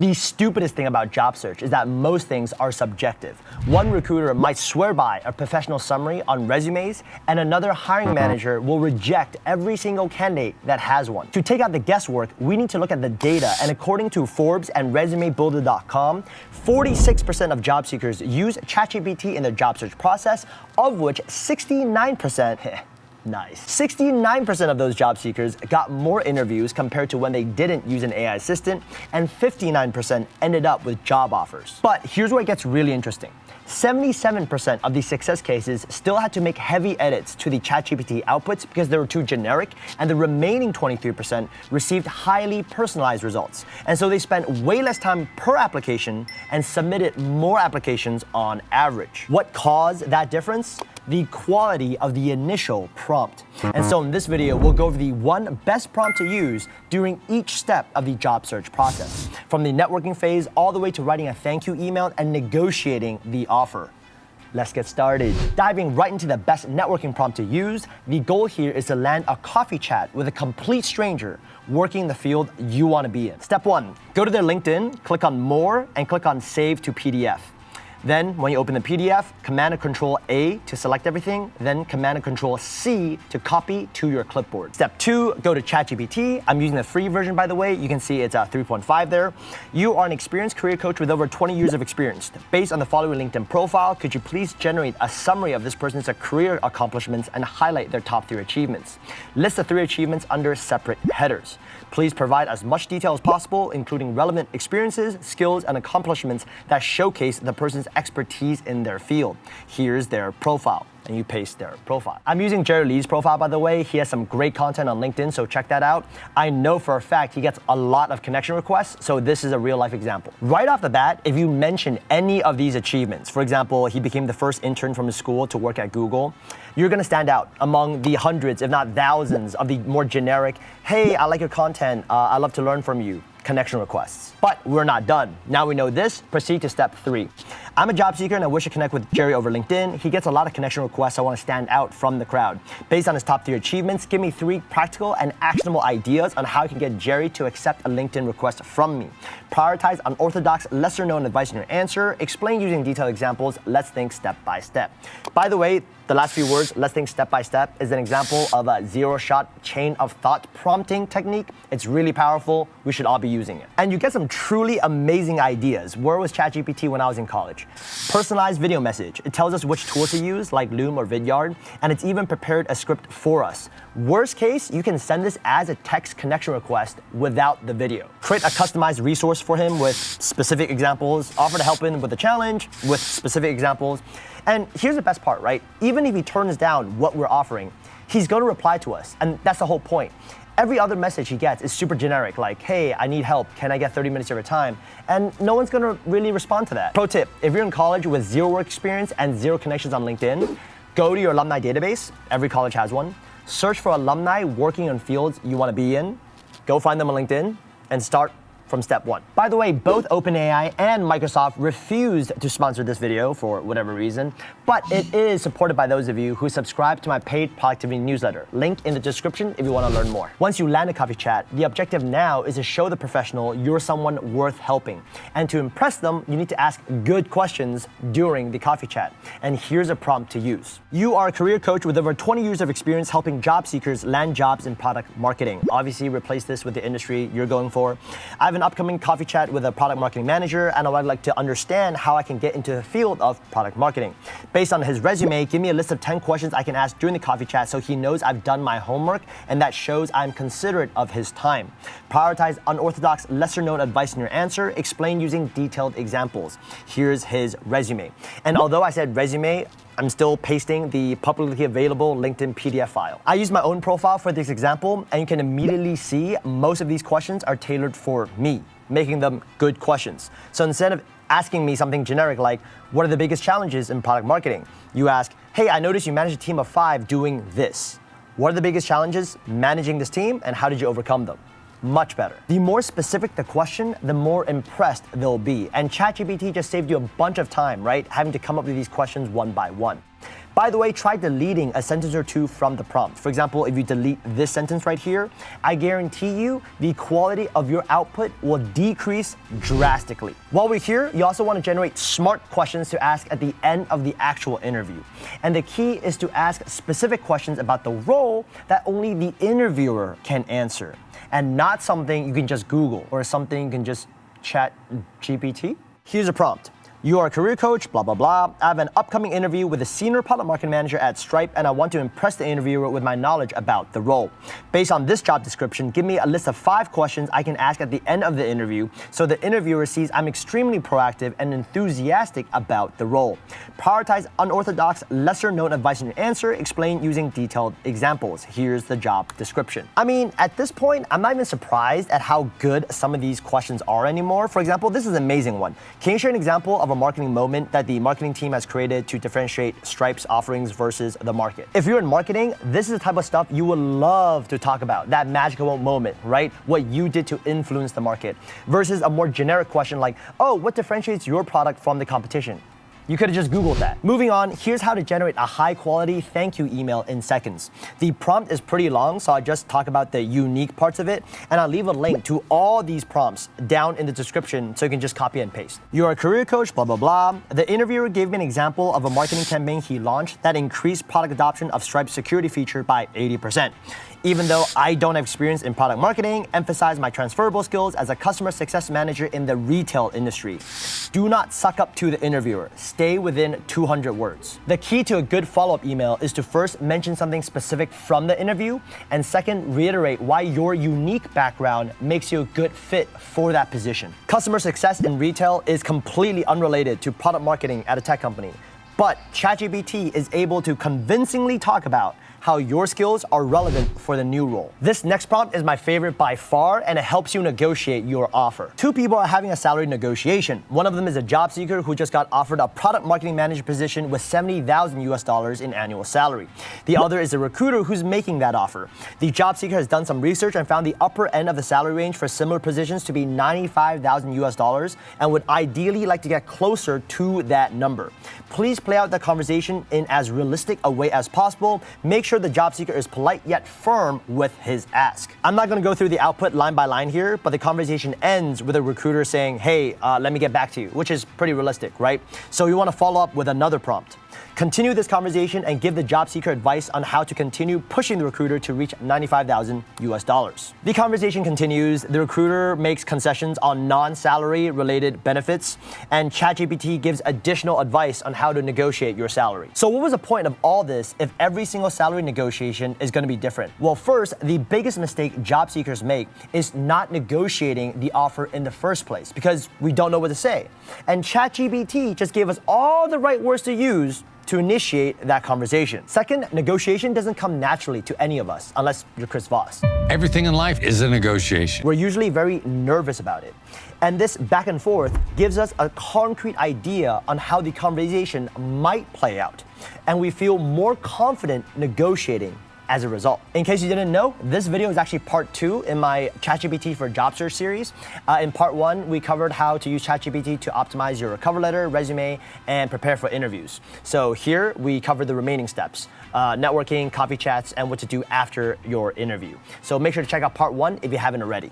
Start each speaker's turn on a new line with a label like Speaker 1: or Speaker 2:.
Speaker 1: The stupidest thing about job search is that most things are subjective. One recruiter might swear by a professional summary on resumes, and another hiring manager will reject every single candidate that has one. To take out the guesswork, we need to look at the data, and according to Forbes and Resumebuilder.com, 46% of job seekers use ChatGPT in their job search process, of which 69% Nice. 69% of those job seekers got more interviews compared to when they didn't use an AI assistant, and 59% ended up with job offers. But here's where it gets really interesting. 77% of these success cases still had to make heavy edits to the ChatGPT outputs because they were too generic, and the remaining 23% received highly personalized results. And so they spent way less time per application and submitted more applications on average. What caused that difference? The quality of the initial prompt. And so in this video, we'll go over the one best prompt to use during each step of the job search process, from the networking phase all the way to writing a thank you email and negotiating the offer. Let's get started. Diving right into the best networking prompt to use, the goal here is to land a coffee chat with a complete stranger working in the field you want to be in. Step 1, go to their LinkedIn, click on More, and click on Save to PDF. Then, when you open the PDF, Command and Control A to select everything, then Command and Control C to copy to your clipboard. Step 2, go to ChatGPT. I'm using the free version, by the way. You can see it's 3.5 there. You are an experienced career coach with over 20 years of experience. Based on the following LinkedIn profile, could you please generate a summary of this person's career accomplishments and highlight their top 3 achievements? List the 3 achievements under separate headers. Please provide as much detail as possible, including relevant experiences, skills, and accomplishments that showcase the person's expertise in their field. Here's their profile, and you paste their profile. I'm using Jerry Lee's profile, by the way. He has some great content on LinkedIn, so check that out. I know for a fact he gets a lot of connection requests, so this is a real life example. Right off the bat, if you mention any of these achievements, for example, he became the first intern from his school to work at Google, you're gonna stand out among the hundreds, if not thousands, of the more generic, hey, I like your content, I love to learn from you, connection requests. But we're not done. Now we know this, proceed to step 3. I'm a job seeker and I wish to connect with Jerry over LinkedIn. He gets a lot of connection requests. I want to stand out from the crowd. Based on his top 3 achievements, give me 3 practical and actionable ideas on how I can get Jerry to accept a LinkedIn request from me. Prioritize unorthodox, lesser known advice in your answer. Explain using detailed examples. Let's think step by step. By the way, the last few words, let's think step by step, is an example of a 0-shot chain of thought prompting technique. It's really powerful. We should all be using it. And you get some truly amazing ideas. Where was ChatGPT when I was in college? Personalized video message. It tells us which tools to use, like Loom or Vidyard, and it's even prepared a script for us. Worst case, you can send this as a text connection request without the video. Create a customized resource for him with specific examples. Offer to help him with a challenge with specific examples. And here's the best part, right? Even if he turns down what we're offering, he's going to reply to us, and that's the whole point. Every other message he gets is super generic, like, hey, I need help, can I get 30 minutes of your time? And no one's gonna really respond to that. Pro tip, if you're in college with 0 work experience and 0 connections on LinkedIn, go to your alumni database, every college has one, search for alumni working on fields you wanna be in, go find them on LinkedIn, and start from step 1. By the way, both OpenAI and Microsoft refused to sponsor this video for whatever reason, but it is supported by those of you who subscribe to my paid productivity newsletter. Link in the description if you want to learn more. Once you land a coffee chat, the objective now is to show the professional you're someone worth helping. And to impress them, you need to ask good questions during the coffee chat. And here's a prompt to use. You are a career coach with over 20 years of experience helping job seekers land jobs in product marketing. Obviously, replace this with the industry you're going for. I have an upcoming coffee chat with a product marketing manager, and I would like to understand how I can get into the field of product marketing. Based on his resume, give me a list of 10 questions I can ask during the coffee chat so he knows I've done my homework and that shows I'm considerate of his time. Prioritize unorthodox, lesser known advice in your answer. Explain using detailed examples. Here's his resume. And although I said resume, I'm still pasting the publicly available LinkedIn PDF file. I use my own profile for this example, and you can immediately see most of these questions are tailored for me, making them good questions. So instead of asking me something generic like, what are the biggest challenges in product marketing? You ask, hey, I noticed you manage a team of 5 doing this. What are the biggest challenges managing this team, and how did you overcome them? Much better. The more specific the question, the more impressed they'll be. And ChatGPT just saved you a bunch of time, right? Having to come up with these questions one by one. By the way, try deleting a sentence or two from the prompt. For example, if you delete this sentence right here, I guarantee you the quality of your output will decrease drastically. While we're here, you also want to generate smart questions to ask at the end of the actual interview. And the key is to ask specific questions about the role that only the interviewer can answer, and not something you can just Google or something you can just ChatGPT. Here's a prompt. You are a career coach, blah, blah, blah. I have an upcoming interview with a senior product marketing manager at Stripe, and I want to impress the interviewer with my knowledge about the role. Based on this job description, give me a list of 5 questions I can ask at the end of the interview so the interviewer sees I'm extremely proactive and enthusiastic about the role. Prioritize unorthodox, lesser-known advice in your answer. Explain using detailed examples. Here's the job description. I mean, at this point, I'm not even surprised at how good some of these questions are anymore. For example, this is an amazing one. Can you share an example of a marketing moment that the marketing team has created to differentiate Stripe's offerings versus the market? If you're in marketing, this is the type of stuff you would love to talk about, that magical moment, right? What you did to influence the market, versus a more generic question like, oh, what differentiates your product from the competition? You could have just Googled that. Moving on, here's how to generate a high-quality thank you email in seconds. The prompt is pretty long, so I just talk about the unique parts of it, and I'll leave a link to all these prompts down in the description so you can just copy and paste. You're a career coach, blah, blah, blah. The interviewer gave me an example of a marketing campaign he launched that increased product adoption of Stripe's security feature by 80%. Even though I don't have experience in product marketing, emphasize my transferable skills as a customer success manager in the retail industry. Do not suck up to the interviewer. Stay within 200 words. The key to a good follow-up email is to first mention something specific from the interview, and second, reiterate why your unique background makes you a good fit for that position. Customer success in retail is completely unrelated to product marketing at a tech company, but ChatGPT is able to convincingly talk about how your skills are relevant for the new role. This next prompt is my favorite by far, and it helps you negotiate your offer. 2 people are having a salary negotiation. One of them is a job seeker who just got offered a product marketing manager position with $70,000 in annual salary. The other is a recruiter who's making that offer. The job seeker has done some research and found the upper end of the salary range for similar positions to be $95,000 and would ideally like to get closer to that number. Please play out the conversation in as realistic a way as possible. Make sure the job seeker is polite yet firm with his ask. I'm not going to go through the output line by line here, but the conversation ends with a recruiter saying, hey, let me get back to you, which is pretty realistic, right? So you want to follow up with another prompt. Continue this conversation and give the job seeker advice on how to continue pushing the recruiter to reach $95,000. The conversation continues. The recruiter makes concessions on non-salary related benefits, and ChatGPT gives additional advice on how to negotiate your salary. So what was the point of all this if every single salary negotiation is going to be different? Well, first, the biggest mistake job seekers make is not negotiating the offer in the first place because we don't know what to say. And ChatGPT just gave us all the right words to use to initiate that conversation. Second, negotiation doesn't come naturally to any of us unless you're Chris Voss.
Speaker 2: Everything in life is a negotiation.
Speaker 1: We're usually very nervous about it. And this back and forth gives us a concrete idea on how the conversation might play out. And we feel more confident negotiating as a result. In case you didn't know, this video is actually part 2 in my ChatGPT for Job Search series. In part 1, we covered how to use ChatGPT to optimize your cover letter, resume, and prepare for interviews. So here, we covered the remaining steps, networking, coffee chats, and what to do after your interview. So make sure to check out part 1 if you haven't already.